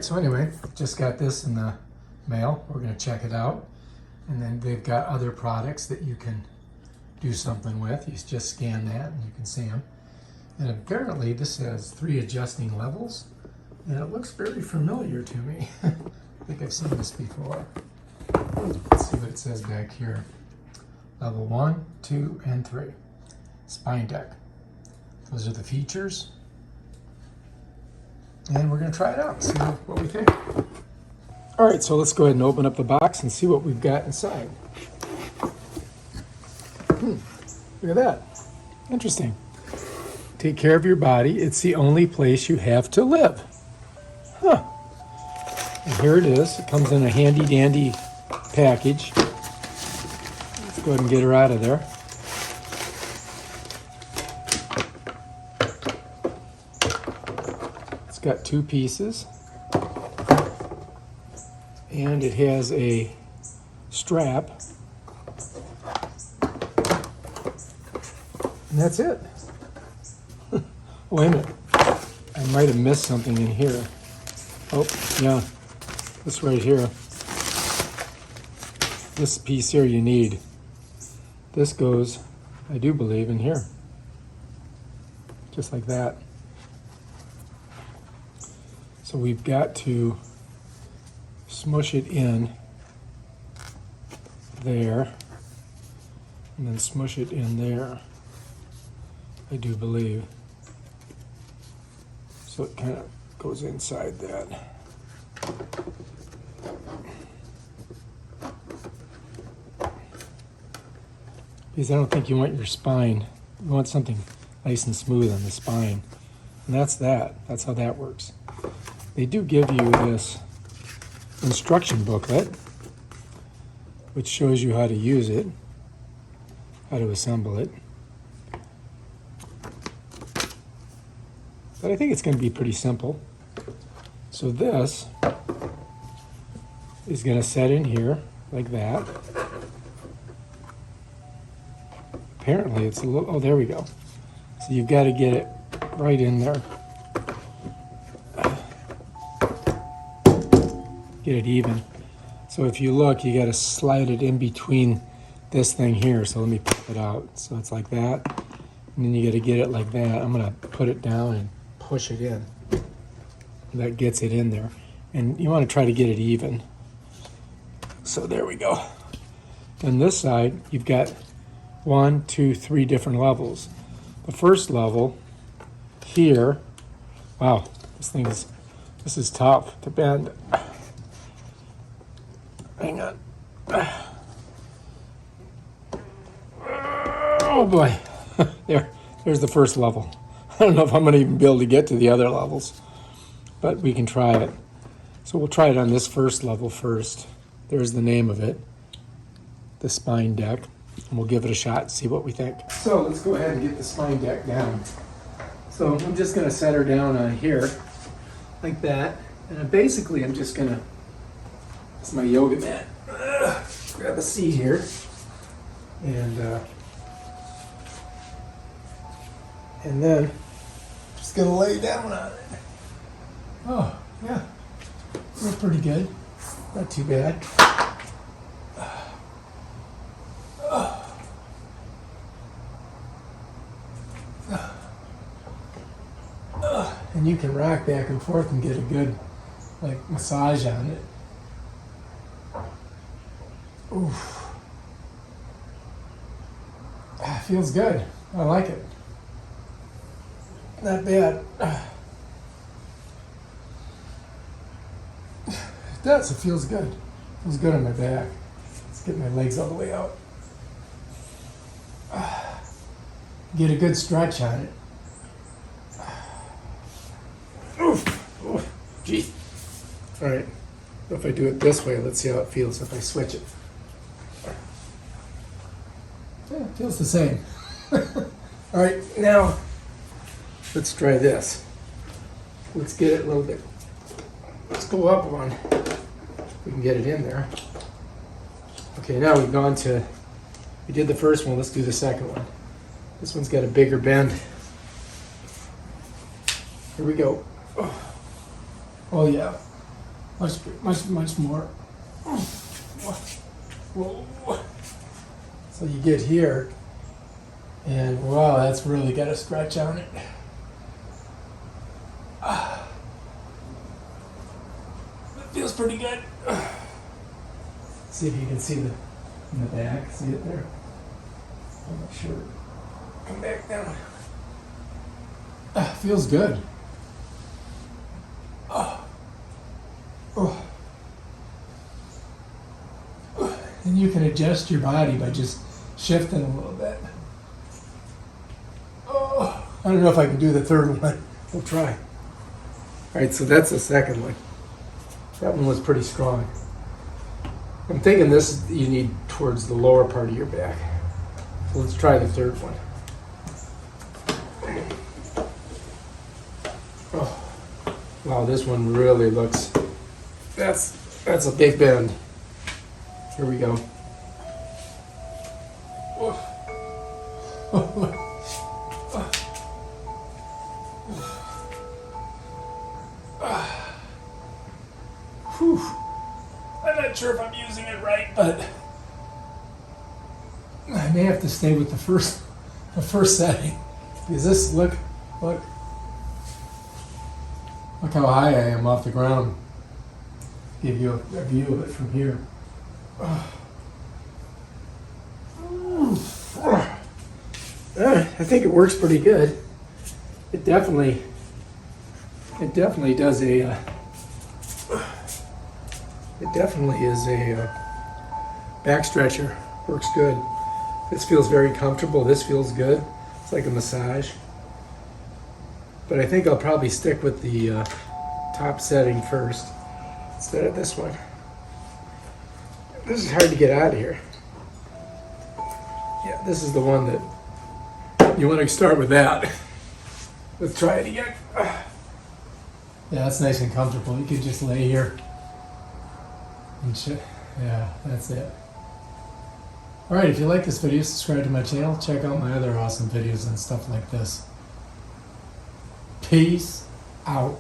So anyway, just got this in the mail. We're going to check it out. And then they've got other products that you can do something with. You just scan that and you can see them. And apparently this has 3 adjusting levels. And it looks very familiar to me. I think I've seen this before. Let's see what it says back here. Level 1, 2, and 3. SpineDeck. Those are the features. And we're going to try it out and see what we think. All right, so let's go ahead and open up the box and see what we've got inside. Look at that. Interesting. Take care of your body. It's the only place you have to live. Huh. And here it is. It comes in a handy-dandy package. Let's go ahead and get her out of there. It's got 2 pieces. And it has a strap. And that's it. Oh, wait a minute. I might have missed something in here. Oh, yeah. This right here. This piece here you need. This goes, I do believe, in here. Just like that. So we've got to smush it in there. And then smush it in there. I do believe. So it kind of goes inside that. Because I don't think you want your spine, you want something nice and smooth on the spine. And that's that. That's how that works. They do give you this instruction booklet, which shows you how to use it, how to assemble it. But I think it's going to be pretty simple. So this is going to set in here like that. Apparently it's a little, oh, there we go. So you've got to get it right in there. Get it even. So if you look, you got to slide it in between this thing here. So let me pop it out. So it's like that. And then you got to get it like that. I'm going to put it down and push it in. That gets it in there. And you want to try to get it even. So there we go. On this side, you've got 1, 2, 3 different levels. The first level here, wow, this is tough to bend. Hang on. Oh boy. There's the first level. I don't know if I'm going to even be able to get to the other levels, but we can try it. So we'll try it on this first level first. There's the name of it, the SpineDeck, and we'll give it a shot and see what we think. So let's go ahead and get the SpineDeck down. So I'm just going to set her down on here, like that, and basically I'm just going to, it's my yoga mat. Grab a seat here, and then just gonna lay down on it. Oh yeah, we're pretty good. Not too bad. And you can rock back and forth and get a good massage on it. Oof. Feels good. I like it. Not bad. It does. It feels good. It feels good on my back. Let's get my legs all the way out. Get a good stretch on it. Oof. Oof. Gee. All right. If I do it this way, let's see how it feels if I switch it. Yeah, it feels the same. All right, now let's try this. Let's get it a little bit. Let's go up one. We can get it in there. Okay, now we've gone to, we did the first one, let's do the second one. This one's got a bigger bend. Here we go. Oh yeah. much more. So you get here, and wow, that's really got a scratch on it. It feels pretty good. See if you can see the in the back. See it there? I'm not sure. Come back down. Feels good. And you can adjust your body by just shifting a little bit. I don't know if I can do the third one. We'll try. All right, so that's the second one. That one was pretty strong. I'm thinking this you need towards the lower part of your back. So let's try the third one. Oh, wow, this one really looks, that's a big bend. Here we go. Whew. I'm not sure if I'm using it right, but I may have to stay with the first setting. Because this, look how high I am off the ground. Give you a view of it from here. I think it works pretty good. It definitely does a. It definitely is a back stretcher. Works good. This feels very comfortable. This feels good. It's like a massage. But I think I'll probably stick with the top setting first instead of this one. This is hard to get out of here. Yeah, this is the one that you want to start with that. Let's try it again. Yeah, that's nice and comfortable. You could just lay here. Yeah, that's it. Alright, if you like this video, subscribe to my channel. Check out my other awesome videos and stuff like this. Peace out.